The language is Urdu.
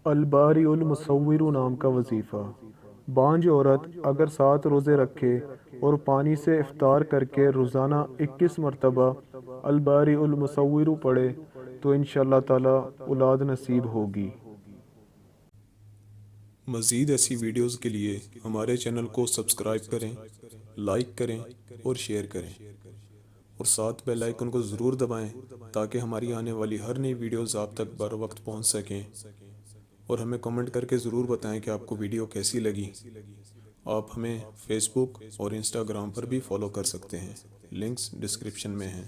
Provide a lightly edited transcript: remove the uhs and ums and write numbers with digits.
الباری المصور نام کا وظیفہ۔ بانجھ عورت اگر 7 روزے رکھے اور پانی سے افطار کر کے روزانہ 21 مرتبہ الباری المصور پڑھے تو انشاءاللہ تعالی اولاد نصیب ہوگی۔ مزید ایسی ویڈیوز کے لیے ہمارے چینل کو سبسکرائب کریں، لائک کریں اور شیئر کریں، اور ساتھ بیل آئیکن کو ضرور دبائیں تاکہ ہماری آنے والی ہر نئی ویڈیوز آپ تک بر وقت پہنچ سکیں، اور ہمیں کمنٹ کر کے ضرور بتائیں کہ آپ کو ویڈیو کیسی لگی۔ آپ ہمیں فیس بک اور انسٹاگرام پر بھی فالو کر سکتے ہیں، لنکس ڈسکرپشن میں ہیں۔